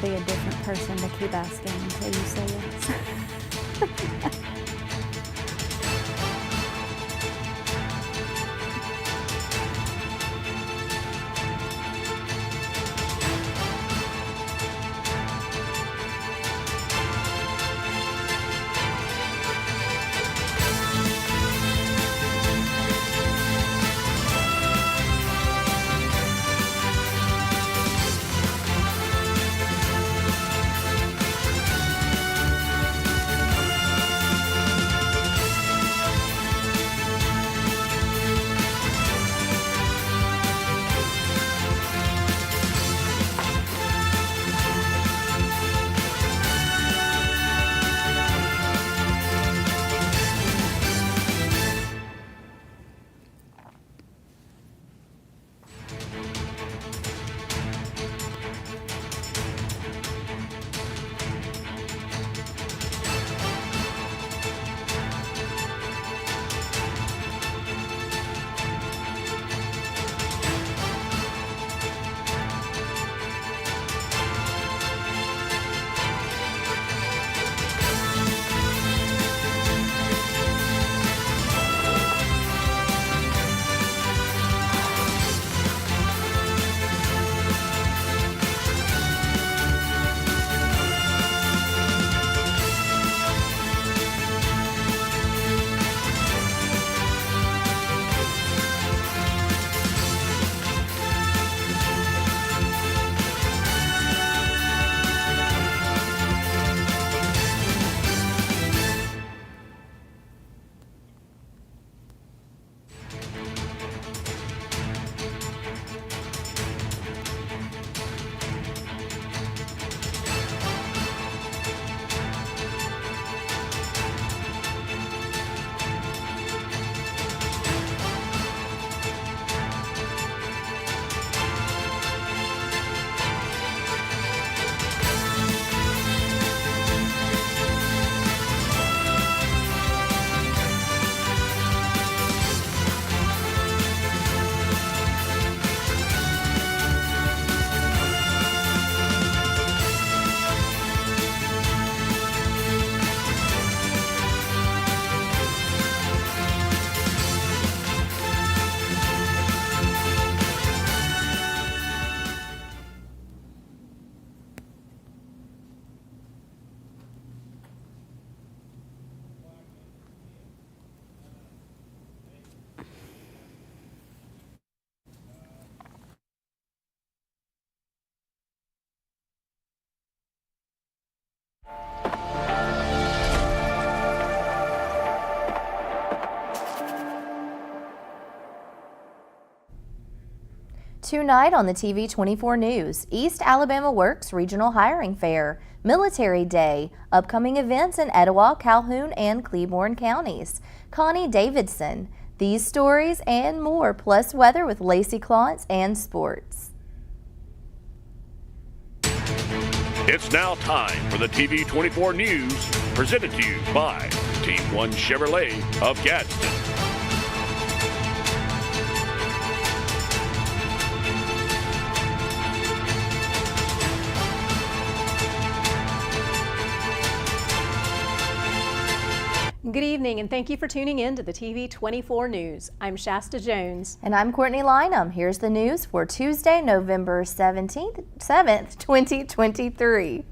be a different person to keep asking until you say yes. Tonight on the TV24 News, East Alabama Works Regional Hiring Fair, Military Day, upcoming events in Etowah, Calhoun, and Cleburne counties. Connie Davidson. These stories and more, plus weather with Lacey Clontz and sports. It's now time for the TV24 News, presented to you by Team 1 Chevrolet of Gadsden. Good evening, and thank you for tuning in to the TV24 News. I'm Shasta Jones. And I'm Courtney Lynham. Here's the news for Tuesday, November 7th, 2023.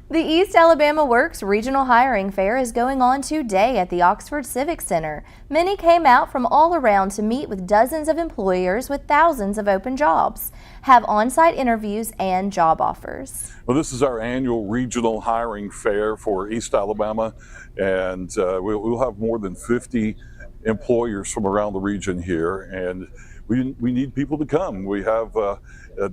The East Alabama Works Regional Hiring Fair is going on today at the Oxford Civic Center. Many came out from all around to meet with dozens of employers with thousands of open jobs, have on-site interviews and job offers. Well, this is our annual regional hiring fair for East Alabama, and we'll have more than 50 employers from around the region here, and we need people to come. We have a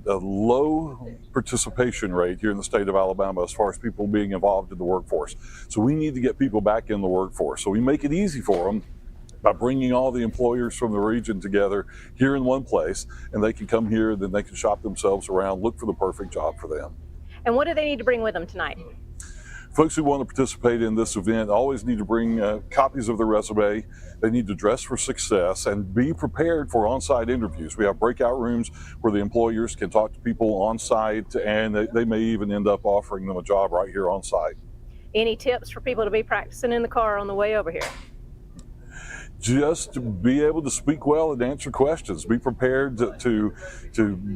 low participation rate here in the state of Alabama as far as people being involved in the workforce. So we need to get people back in the workforce. So we make it easy for them by bringing all the employers from the region together here in one place, and they can come here, then they can shop themselves around, look for the perfect job for them. And what do they need to bring with them tonight? folks who want to participate in this event always need to bring copies of their resume. They need to dress for success and be prepared for on-site interviews. We have breakout rooms where the employers can talk to people on-site, and they may even end up offering them a job right here on-site. Any tips for people to be practicing in the car on the way over here? Just to be able to speak well and answer questions. Be prepared to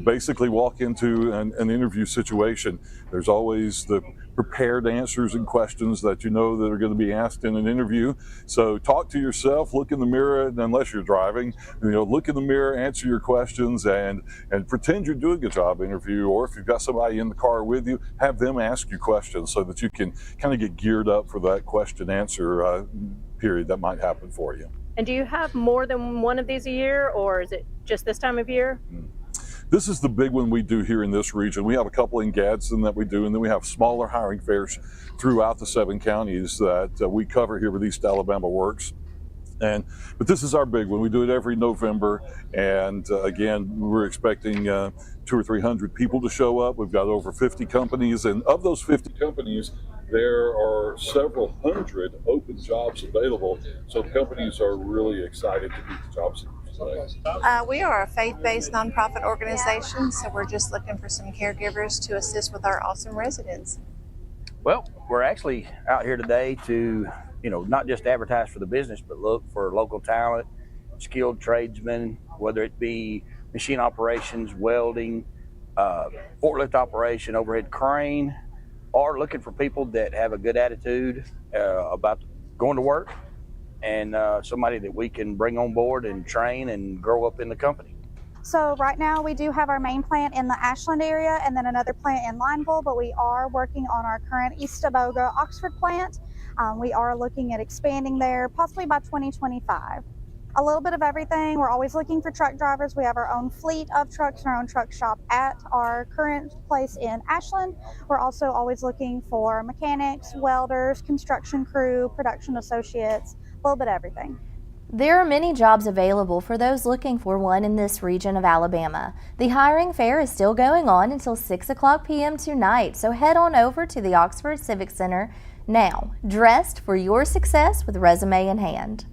basically walk into an interview situation. There's always the prepared answers and questions that you know that are going to be asked in an interview. So talk to yourself, look in the mirror, and unless you're driving, look in the mirror, answer your questions, and pretend you're doing a job interview. Or if you've got somebody in the car with you, have them ask you questions so that you can kind of get geared up for that question answer period that might happen for you. And do you have more than one of these a year, or is it just this time of year? This is the big one we do here in this region. We have a couple in Gadsden that we do, and then we have smaller hiring fairs throughout the 7 counties that we cover here with East Alabama Works. But this is our big one. We do it every November, and again, we're expecting 200 or 300 people to show up. We've got over 50 companies, and of those 50 companies, there are several hundred open jobs available. So companies are really excited to meet the job seekers today. We are a faith-based nonprofit organization, so we're just looking for some caregivers to assist with our awesome residents. Well, we're actually out here today to, not just advertise for the business, but look for local talent, skilled tradesmen, whether it be machine operations, welding, forklift operation, overhead crane, or looking for people that have a good attitude about going to work, and somebody that we can bring on board and train and grow up in the company. So right now we do have our main plant in the Ashland area and then another plant in Lineville, but we are working on our current East Aboga Oxford plant. We are looking at expanding there possibly by 2025. A little bit of everything. We're always looking for truck drivers. We have our own fleet of trucks and our own truck shop at our current place in Ashland. We're also always looking for mechanics, welders, construction crew, production associates, a little bit of everything. There are many jobs available for those looking for one in this region of Alabama. The hiring fair is still going on until 6 o'clock p.m. tonight, so head on over to the Oxford Civic Center now, dressed for your success with resume in hand.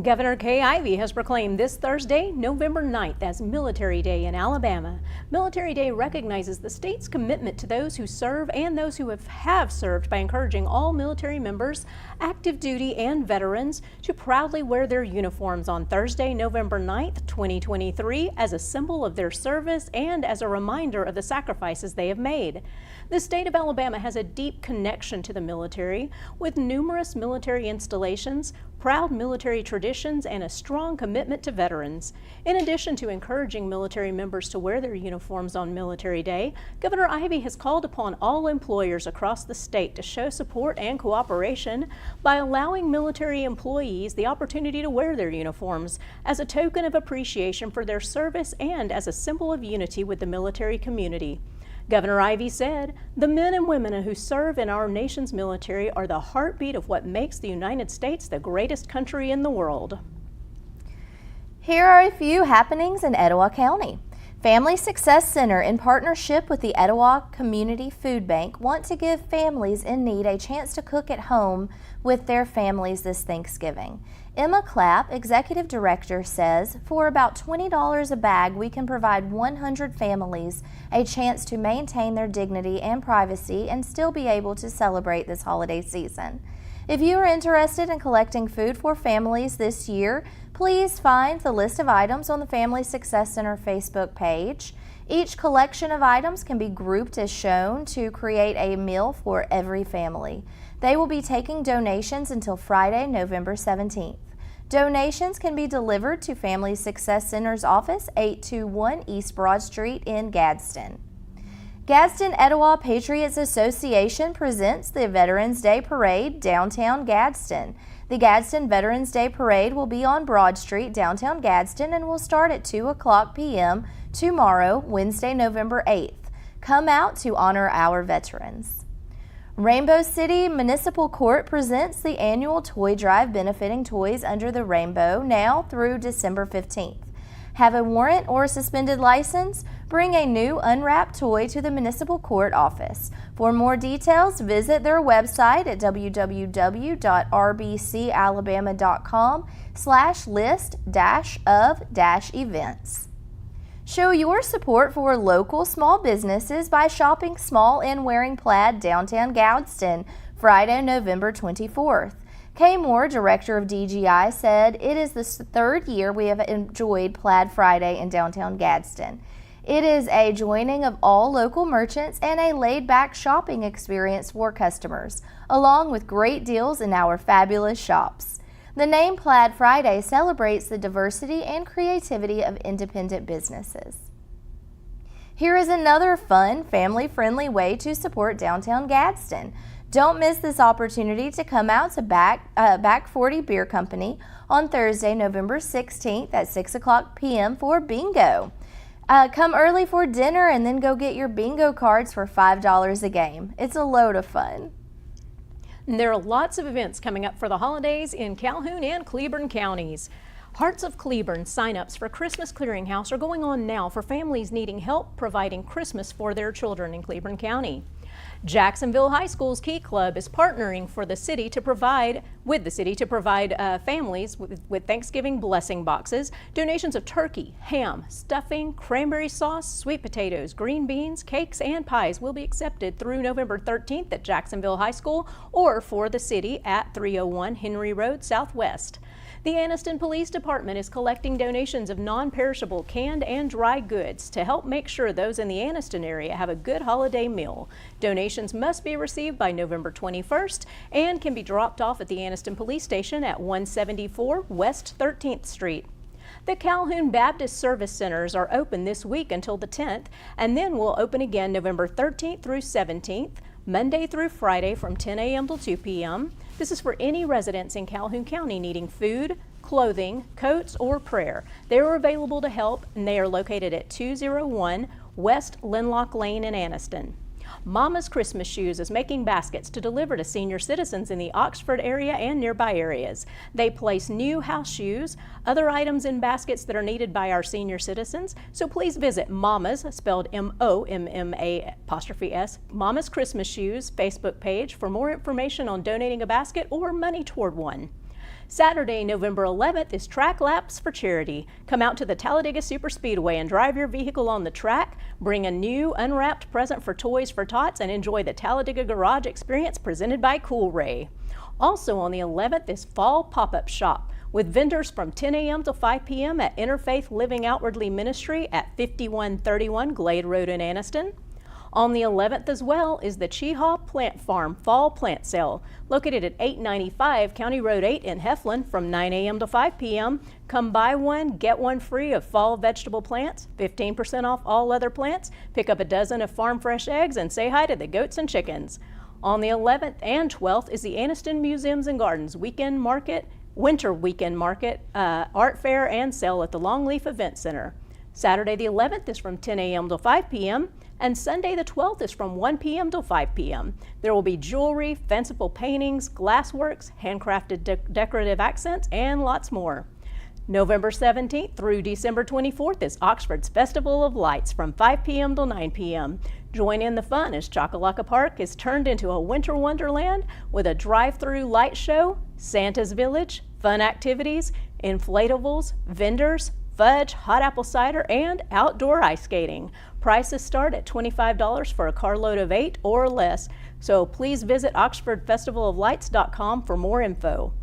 Governor Kay Ivey has proclaimed this Thursday, November 9th, as Military Day in Alabama. Military Day recognizes the state's commitment to those who serve and those who have served by encouraging all military members, active duty and veterans to proudly wear their uniforms on Thursday, November 9th, 2023 as a symbol of their service and as a reminder of the sacrifices they have made. The state of Alabama has a deep connection to the military with numerous military installations, proud military traditions, and a strong commitment to veterans. In addition to encouraging military members to wear their uniforms on Military Day, Governor Ivey has called upon all employers across the state to show support and cooperation by allowing military employees the opportunity to wear their uniforms as a token of appreciation for their service and as a symbol of unity with the military community. Governor Ivey said, "The men and women who serve in our nation's military are the heartbeat of what makes the United States the greatest country in the world." Here are a few happenings in Etowah County. Family Success Center, in partnership with the Etowah Community Food Bank, want to give families in need a chance to cook at home with their families this Thanksgiving. Emma Clapp, Executive Director, says for about $20 a bag, we can provide 100 families a chance to maintain their dignity and privacy and still be able to celebrate this holiday season. If you are interested in collecting food for families this year, please find the list of items on the Family Success Center Facebook page. Each collection of items can be grouped as shown to create a meal for every family. They will be taking donations until Friday, November 17th. Donations can be delivered to Family Success Center's office, 821 East Broad Street in Gadsden. Gadsden Etowah Patriots Association presents the Veterans Day Parade downtown Gadsden. The Gadsden Veterans Day Parade will be on Broad Street, downtown Gadsden, and will start at 2 o'clock p.m. tomorrow, Wednesday, November 8th. Come out to honor our veterans. Rainbow City Municipal Court presents the annual toy drive benefiting Toys Under the Rainbow now through December 15th. Have a warrant or suspended license? Bring a new unwrapped toy to the municipal court office. For more details, visit their website at www.rbcalabama.com/list-of-events. Show your support for local small businesses by shopping small and wearing plaid downtown Gadsden, Friday, November 24th. Kay Moore, director of DGI, said it is the third year we have enjoyed Plaid Friday in downtown Gadsden. It is a joining of all local merchants and a laid-back shopping experience for customers, along with great deals in our fabulous shops. The name Plaid Friday celebrates the diversity and creativity of independent businesses. Here is another fun, family-friendly way to support downtown Gadsden. Don't miss this opportunity to come out to Back 40 Beer Company on Thursday, November 16th at 6 o'clock p.m. for bingo. Come early for dinner and then go get your bingo cards for $5 a game. It's a load of fun. There are lots of events coming up for the holidays in Calhoun and Cleburne counties. Hearts of Cleburne sign-ups for Christmas Clearinghouse are going on now for families needing help providing Christmas for their children in Cleburne County. Jacksonville High School's Key Club is partnering with the city to provide families with Thanksgiving blessing boxes. Donations of turkey, ham, stuffing, cranberry sauce, sweet potatoes, green beans, cakes, and pies will be accepted through November 13th at Jacksonville High School or for the city at 301 Henry Road Southwest. The Anniston Police Department is collecting donations of non-perishable canned and dry goods to help make sure those in the Anniston area have a good holiday meal. Donations must be received by November 21st and can be dropped off at the Anniston Police Station at 174 West 13th Street. The Calhoun Baptist Service Centers are open this week until the 10th and then will open again November 13th through 17th, Monday through Friday from 10 a.m. till 2 p.m. This is for any residents in Calhoun County needing food, clothing, coats, or prayer. They are available to help, and they are located at 201 West Linlock Lane in Anniston. Mama's Christmas Shoes is making baskets to deliver to senior citizens in the Oxford area and nearby areas. They place new house shoes, other items in baskets that are needed by our senior citizens, so please visit Mama's, spelled M-O-M-M-A', Mama's Christmas Shoes Facebook page for more information on donating a basket or money toward one. Saturday, November 11th is Track Laps for Charity. Come out to the Talladega Superspeedway and drive your vehicle on the track, bring a new unwrapped present for Toys for Tots, and enjoy the Talladega Garage experience presented by Cool Ray. Also on the 11th is Fall Pop-Up Shop with vendors from 10 a.m. to 5 p.m. at Interfaith Living Outwardly Ministry at 5131 Glade Road in Anniston. On the 11th as well is the Cheehaw Plant Farm Fall Plant Sale, located at 895 County Road 8 in Heflin from 9 a.m. to 5 p.m. Come buy one, get one free of fall vegetable plants, 15% off all other plants, pick up a dozen of farm fresh eggs, and say hi to the goats and chickens. On the 11th and 12th is the Anniston Museums and Gardens Winter Weekend Market, Art Fair, and Sale at the Longleaf Event Center. Saturday the 11th is from 10 a.m. to 5 p.m. and Sunday the 12th is from 1 p.m. to 5 p.m. There will be jewelry, fanciful paintings, glassworks, handcrafted decorative accents, and lots more. November 17th through December 24th is Oxford's Festival of Lights from 5 p.m. till 9 p.m. Join in the fun as Chocolaca Park is turned into a winter wonderland with a drive-through light show, Santa's Village, fun activities, inflatables, vendors, fudge, hot apple cider, and outdoor ice skating. Prices start at $25 for a carload of 8 or less, so please visit oxfordfestivaloflights.com for more info.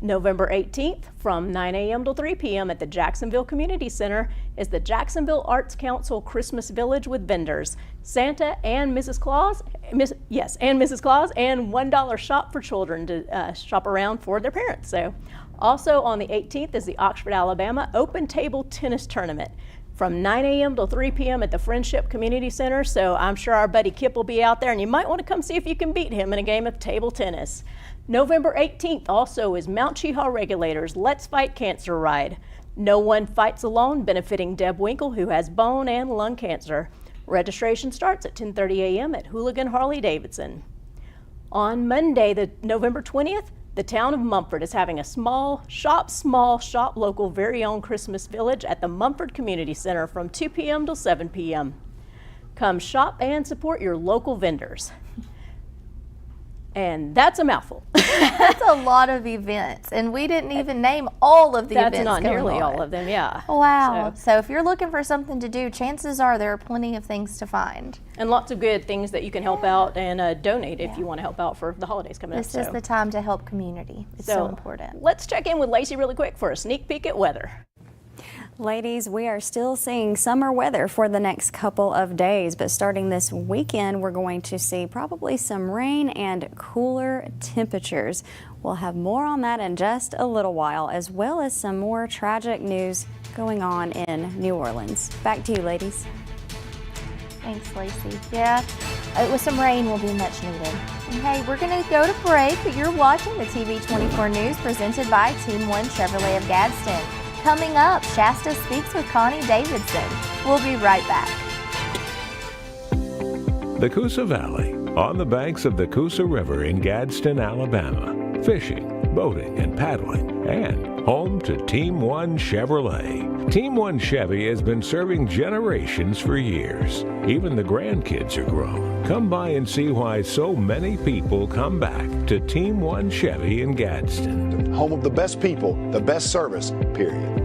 November 18th from 9 a.m. to 3 p.m. at the Jacksonville Community Center is the Jacksonville Arts Council Christmas Village with vendors, Santa and Mrs. Claus, and $1 shop for children to shop around for their parents. So, also on the 18th is the Oxford, Alabama Open Table Tennis Tournament from 9 a.m. till 3 p.m. at the Friendship Community Center. So I'm sure our buddy Kip will be out there, and you might want to come see if you can beat him in a game of table tennis. November 18th also is Mount Cheehaw Regulators Let's Fight Cancer Ride. No One Fights Alone, benefiting Deb Winkle, who has bone and lung cancer. Registration starts at 10:30 a.m. at Hooligan Harley Davidson. On Monday, the November 20th, The town of Mumford is having a small shop local very own Christmas village at the Mumford Community Center from 2 p.m. till 7 p.m. Come shop and support your local vendors. And that's a mouthful. That's a lot of events, and we didn't even name all of the events. That's not nearly all of them, yeah. Wow. So if you're looking for something to do, chances are there are plenty of things to find. And lots of good things that you can help out and donate if you want to help out for the holidays coming up. This is the time to help community. It's so important. Let's check in with Lacey really quick for a sneak peek at weather. Ladies, we are still seeing summer weather for the next couple of days, but starting this weekend, we're going to see probably some rain and cooler temperatures. We'll have more on that in just a little while, as well as some more tragic news going on in New Orleans. Back to you, ladies. Thanks, Lacey. Yeah, with some rain will be much needed. And hey, we're going to go to break, but you're watching the TV24 News presented by Team 1 Chevrolet of Gadsden. Coming up, Shasta speaks with Connie Davidson. We'll be right back. The Coosa Valley, on the banks of the Coosa River in Gadsden, Alabama. Fishing, boating, and paddling, and home to Team 1 Chevrolet. Team 1 Chevy has been serving generations for years. Even the grandkids are grown. Come by and see why so many people come back to Team 1 Chevy in Gadsden. Home of the best people, the best service, period.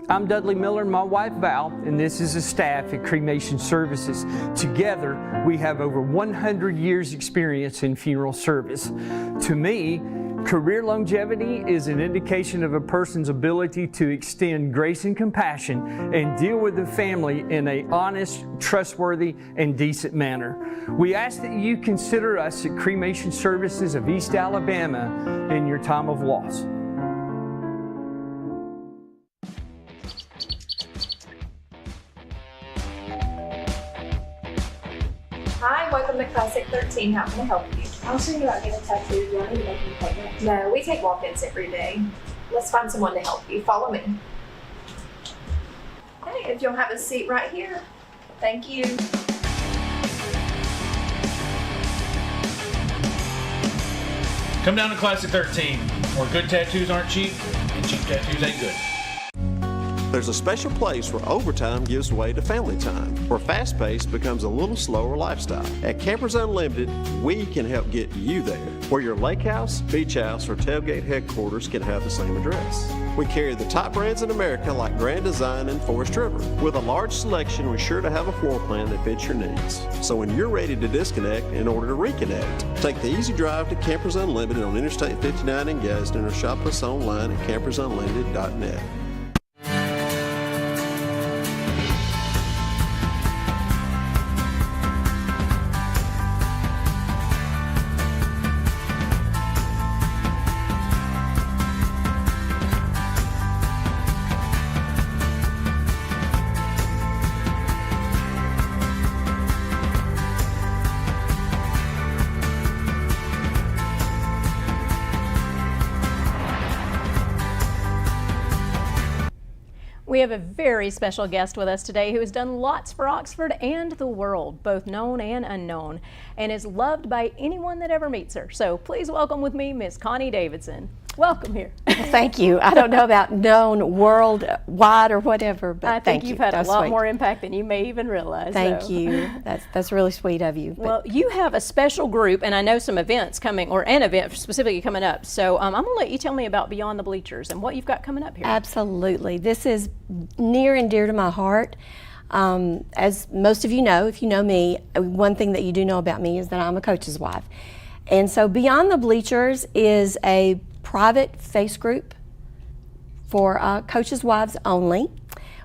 I'm Dudley Miller and my wife Val, and this is the staff at Cremation Services. Together, we have over 100 years experience in funeral service. To me, career longevity is an indication of a person's ability to extend grace and compassion and deal with the family in an honest, trustworthy, and decent manner. We ask that you consider us at Cremation Services of East Alabama in your time of loss. Hi, welcome to Classic 13. How can I help you? I was thinking about getting a tattoo. Do I need to make an appointment? No, we take walk-ins every day. Let's find someone to help you. Follow me. Okay, if you'll have a seat right here. Thank you. Come down to Classic 13, where good tattoos aren't cheap and cheap tattoos ain't good. There's a special place where overtime gives way to family time, where fast pace becomes a little slower lifestyle. At Campers Unlimited, we can help get you there, where your lake house, beach house, or tailgate headquarters can have the same address. We carry the top brands in America like Grand Design and Forest River. With a large selection, we're sure to have a floor plan that fits your needs. So when you're ready to disconnect in order to reconnect, take the easy drive to Campers Unlimited on Interstate 59 in Gadsden or shop us online at campersunlimited.net. We have a very special guest with us today who has done lots for Oxford and the world, both known and unknown, and is loved by anyone that ever meets her. So please welcome with me Miss Connie Davidson. Welcome here. Thank you. I don't know about known worldwide or whatever, but I think you've had a lot more impact than you may even realize. Thank you. That's really sweet of you. Well, you have a special group, and I know some events coming, or an event specifically coming up. So I'm going to let you tell me about Beyond the Bleachers and what you've got coming up here. Absolutely. This is near and dear to my heart. As most of you know, if you know me, one thing that you do know about me is that I'm a coach's wife. And so Beyond the Bleachers is a private face group for coaches' wives only.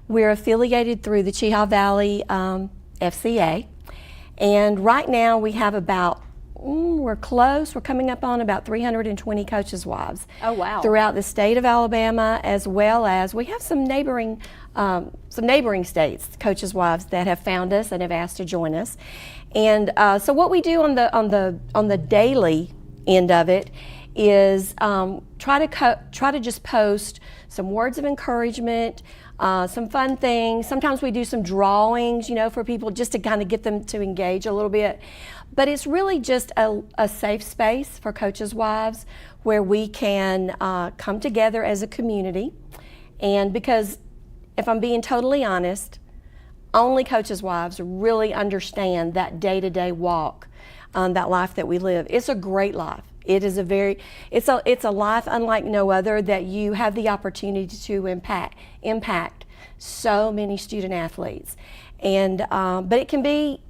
We're affiliated through the Chehaw Valley FCA, and right now we have about we're coming up on about 320 coaches' wives. Oh, wow. Throughout the state of Alabama, as well as we have some neighboring states, coaches' wives that have found us and have asked to join us. And so what we do on the daily end of it is try to just post some words of encouragement, some fun things. Sometimes we do some drawings, for people just to kind of get them to engage a little bit. But it's really just a safe space for coaches' wives where we can come together as a community. And because if I'm being totally honest, only coaches' wives really understand that day-to-day walk, that life that we live. It's a great life. It's a life unlike no other, that you have the opportunity to impact so many student athletes. And but it can be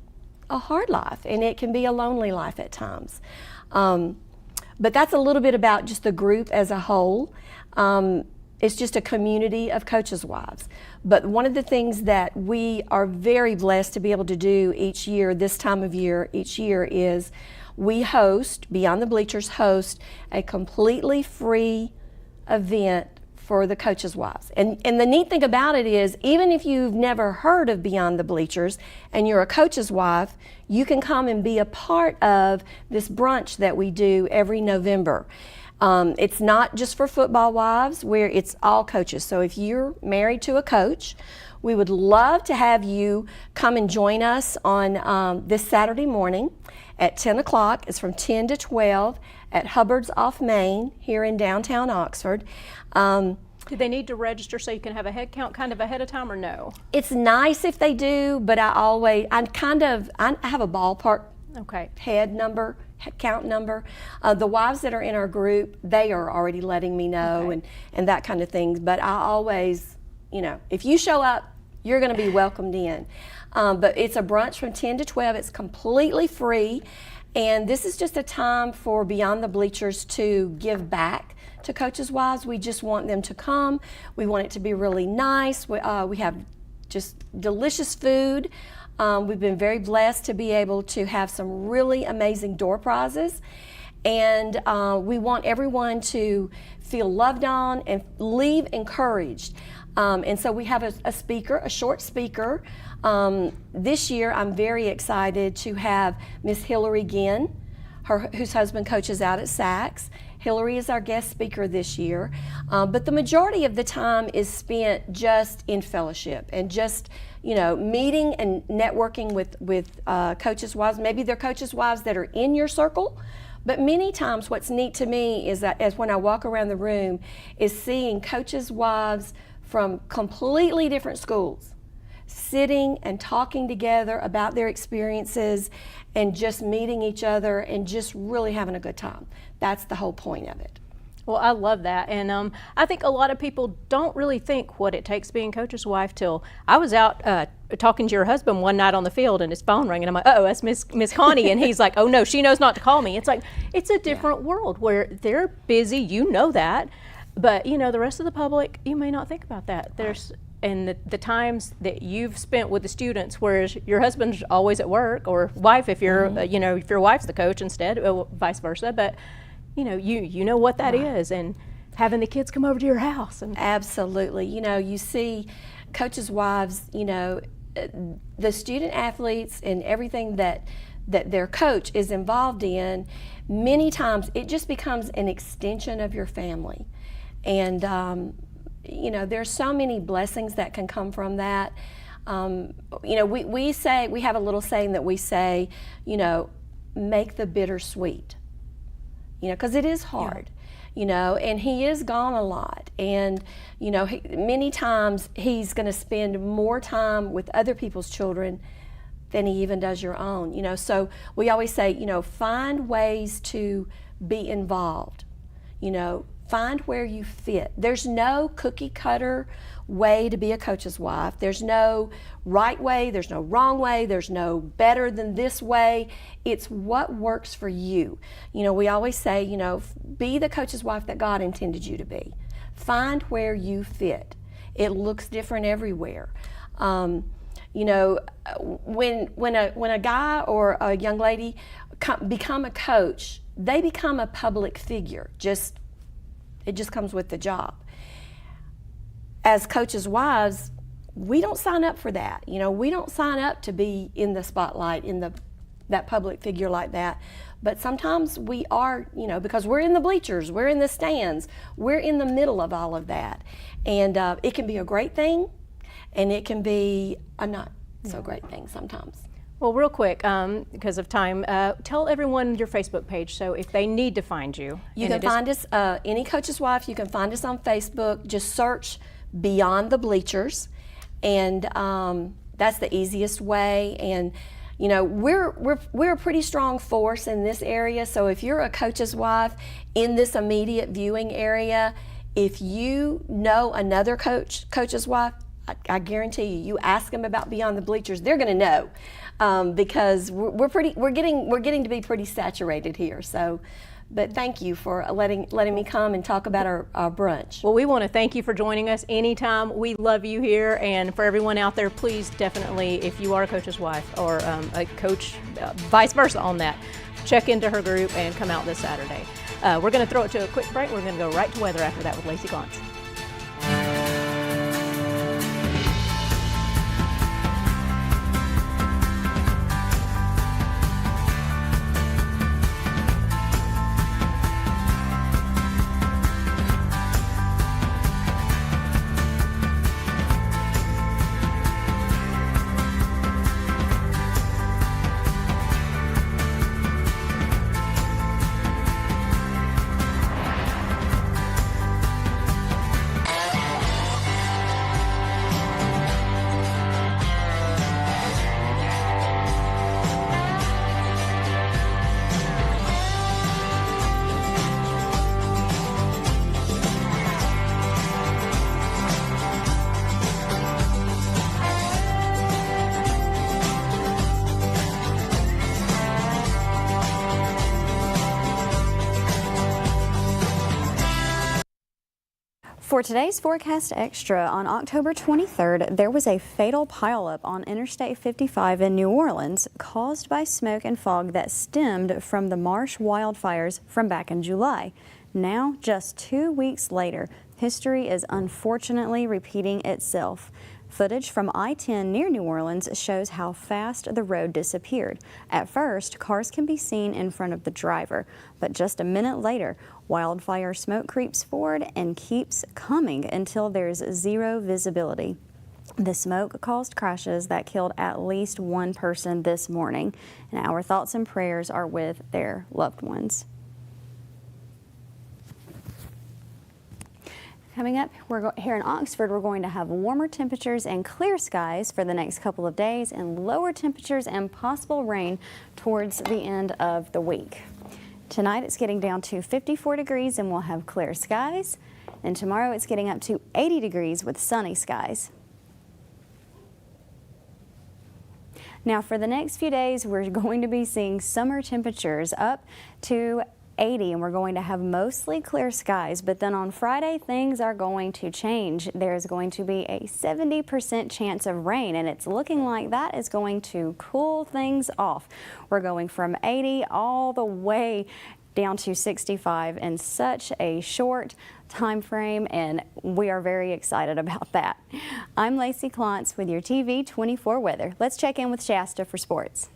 a hard life, and it can be a lonely life at times. But that's a little bit about just the group as a whole. It's just a community of coaches' wives. But one of the things that we are very blessed to be able to do each year, this time of year, each year, is we host, Beyond the Bleachers host, a completely free event for the coaches' wives. And the neat thing about it is, even if you've never heard of Beyond the Bleachers and you're a coach's wife, you can come and be a part of this brunch that we do every November. It's not just for football wives, where it's all coaches. So if you're married to a coach, we would love to have you come and join us on this Saturday morning at 10 o'clock. It's from 10 to 12 at Hubbard's off Main here in downtown Oxford. Do they need to register so you can have a head count kind of ahead of time, or no? It's nice if they do, but I have a ballpark head count number. The wives that are in our group, they are already letting me know and that kind of thing. But I always, if you show up, you're going to be welcomed in. But it's a brunch from 10 to 12. It's completely free. And this is just a time for Beyond the Bleachers to give back to coaches' wives. We just want them to come. We want it to be really nice. We have just delicious food. We've been very blessed to be able to have some really amazing door prizes. And we want everyone to feel loved on and leave encouraged. And so we have a speaker, a short speaker. This year I'm very excited to have Miss Hillary Ginn, whose husband coaches out at Saks. Hillary is our guest speaker this year, but the majority of the time is spent just in fellowship and just, meeting and networking with coaches' wives. Maybe they're coaches' wives that are in your circle, but many times what's neat to me is that as when I walk around the room is seeing coaches' wives from completely different schools sitting and talking together about their experiences and just meeting each other and just really having a good time. That's the whole point of it. Well, I love that. And I think a lot of people don't really think what it takes being coach's wife till I was out talking to your husband one night on the field and his phone rang and I'm like, oh, that's Miss Connie. And he's like, oh no, she knows not to call me. It's like, it's a different world where they're busy, you know that. But the rest of the public, you may not think about that. And the times that you've spent with the students, whereas your husband's always at work, or wife if you're, if your wife's the coach instead, or vice versa. But you know what that is, and having the kids come over to your house. And absolutely, you see coaches' wives, the student athletes and everything that their coach is involved in. Many times it just becomes an extension of your family. And, there's so many blessings that can come from that. We have a little saying that we say, make the bitter sweet, because it is hard, and he is gone a lot. And, many times he's going to spend more time with other people's children than he even does your own, So we always say, find ways to be involved, Find where you fit. There's no cookie cutter way to be a coach's wife. There's no right way, there's no wrong way, there's no better than this way. It's what works for you. We always say, be the coach's wife that God intended you to be. Find where you fit. It looks different everywhere. When a guy or a young lady become a coach, they become a public figure. It just comes with the job. As coaches' wives, we don't sign up for that. We don't sign up to be in the spotlight, in the that public figure like that. But sometimes we are, you know, because we're in the bleachers, we're in the stands, we're in the middle of all of that. And it can be a great thing, and it can be a not so great thing sometimes. Well, real quick, because of time, tell everyone your Facebook page, so if they need to find you. You can find us, any coach's wife, you can find us on Facebook. Just search Beyond the Bleachers, and that's the easiest way. And you know, we're a pretty strong force in this area, so if you're a coach's wife in this immediate viewing area, if you know another coach's wife, I guarantee you ask them about Beyond the Bleachers, they're going to know, because we're getting to be pretty saturated here. So, but thank you for letting me come and talk about our brunch. Well, we want to thank you for joining us anytime. We love you here, and for everyone out there, please definitely, if you are a coach's wife or a coach, vice versa on that, check into her group and come out this Saturday. We're going to throw it to a quick break. We're going to go right to weather after that with Lacey Glantz. For today's Forecast Extra, on October 23rd, there was a fatal pileup on Interstate 55 in New Orleans caused by smoke and fog that stemmed from the marsh wildfires from back in July. Now, just 2 weeks later, history is unfortunately repeating itself. Footage from I-10 near New Orleans shows how fast the road disappeared. At first, cars can be seen in front of the driver, but just a minute later, wildfire smoke creeps forward and keeps coming until there's zero visibility. The smoke caused crashes that killed at least one person this morning, and our thoughts and prayers are with their loved ones. Coming up, here in Oxford, we're going to have warmer temperatures and clear skies for the next couple of days, and lower temperatures and possible rain towards the end of the week. Tonight it's getting down to 54 degrees and we'll have clear skies, and tomorrow it's getting up to 80 degrees with sunny skies. Now for the next few days, we're going to be seeing summer temperatures up to 80, and we're going to have mostly clear skies, but then on Friday things are going to change. There's going to be a 70% chance of rain, and it's looking like that is going to cool things off. We're going from 80 all the way down to 65 in such a short time frame, and we are very excited about that. I'm Lacey Glantz with your TV24 weather. Let's check in with Shasta for sports.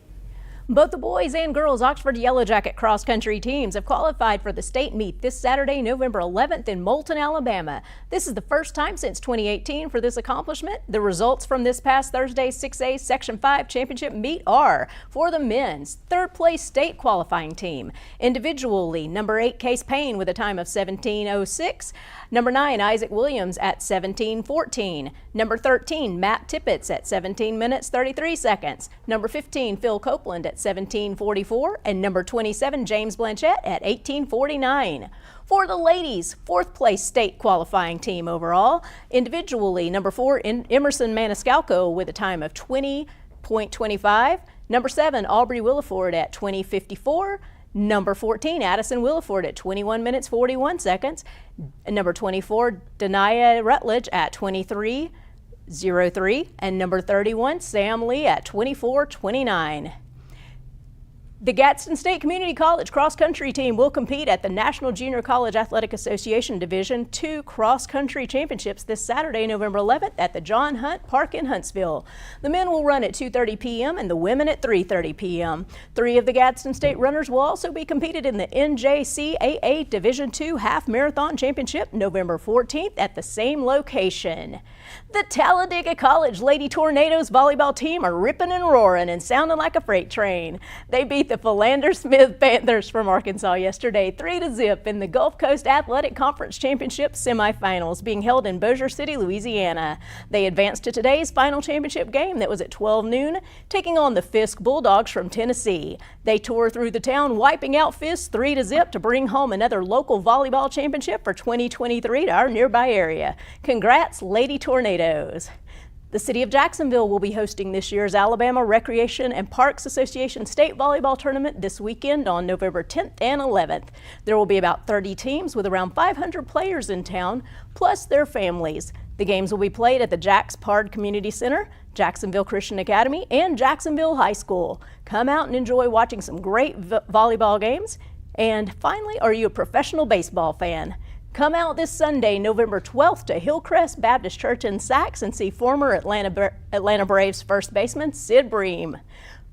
Both the boys and girls Oxford Yellow Jacket cross country teams have qualified for the state meet this Saturday, November 11th in Moulton, Alabama. This is the first time since 2018 for this accomplishment. The results from this past Thursday's 6A Section 5 championship meet are: for the men's, third place state qualifying team. Individually, number 8 Case Payne with a time of 17:06. Number 9 Isaac Williams at 17:14. Number 13 Matt Tippett at 17 minutes 33 seconds. Number 15 Phil Copeland at 17:44, and number 27 James Blanchett at 18:49. For the ladies, fourth place state qualifying team overall. Individually, number 4 Emerson Maniscalco with a time of 20.25. Number 7 Aubrey Williford at 20:54. Number 14 Addison Williford at 21 minutes 41 seconds. Number 24 Denia Rutledge at 23:03, and number 31 Sam Lee at 24:29. The Gadsden State Community College cross-country team will compete at the National Junior College Athletic Association Division II Cross-Country Championships this Saturday, November 11th at the John Hunt Park in Huntsville. The men will run at 2:30 p.m. and the women at 3:30 p.m. 3 of the Gadsden State runners will also be competed in the NJCAA Division II Half Marathon Championship November 14th at the same location. The Talladega College Lady Tornadoes volleyball team are ripping and roaring and sounding like a freight train. They beat the Philander Smith Panthers from Arkansas yesterday 3-0 in the Gulf Coast Athletic Conference Championship semifinals being held in Bossier City, Louisiana. They advanced to today's final championship game that was at 12 noon, taking on the Fisk Bulldogs from Tennessee. They tore through the town, wiping out Fisk 3-0 to bring home another local volleyball championship for 2023 to our nearby area. Congrats, Lady Tornadoes. The City of Jacksonville will be hosting this year's Alabama Recreation and Parks Association State Volleyball Tournament this weekend on November 10th and 11th. There will be about 30 teams with around 500 players in town, plus their families. The games will be played at the Jacks Pard Community Center, Jacksonville Christian Academy, and Jacksonville High School. Come out and enjoy watching some great volleyball games. And finally, are you a professional baseball fan? Come out this Sunday, November 12th to Hillcrest Baptist Church in Sacs and see former Atlanta Braves first baseman Sid Bream.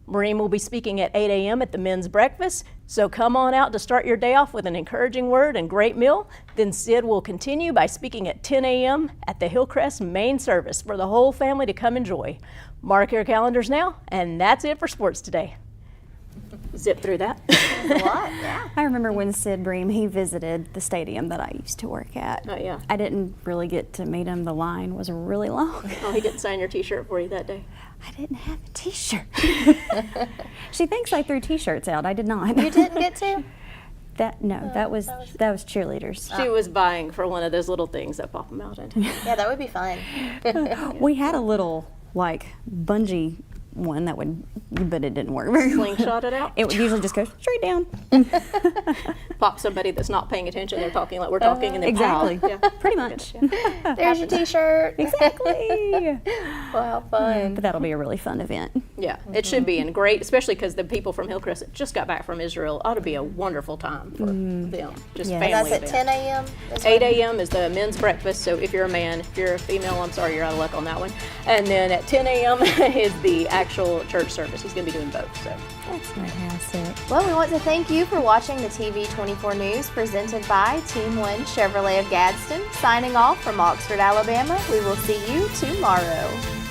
Bream will be speaking at 8 a.m. at the men's breakfast, so come on out to start your day off with an encouraging word and great meal. Then Sid will continue by speaking at 10 a.m. at the Hillcrest main service for the whole family to come enjoy. Mark your calendars now, and that's it for sports today. Zip through that. A lot, yeah. I remember when Sid Bream, he visited the stadium that I used to work at. Oh, yeah. I didn't really get to meet him. The line was really long. Oh, he didn't sign your t-shirt for you that day? I didn't have a t-shirt. She thinks I threw t-shirts out. I did not. You didn't get to? That was cheerleaders. She was buying for one of those little things that pop them out into. Yeah, that would be fun. We had a little, like, bungee one that would, but it didn't work very well. Slingshot it out? It would usually just go straight down. Pop somebody that's not paying attention. They're talking like we're talking, and then exactly. Yeah. Pretty much. There's your t-shirt. Exactly. Wow, fun. But that'll be a really fun event. Yeah, it should be, and great, especially because the people from Hillcrest that just got back from Israel. Ought to be a wonderful time for them. Just family And that's event. at 10 a.m.? 8 a.m. is the men's breakfast, so if you're a man, if you're a female, I'm sorry, you're out of luck on that one. And then at 10 a.m. is the actual church service. He's going to be doing both. So that's fantastic. Well, we want to thank you for watching the TV24 News presented by Team 1 Chevrolet of Gadsden. Signing off from Oxford, Alabama. We will see you tomorrow.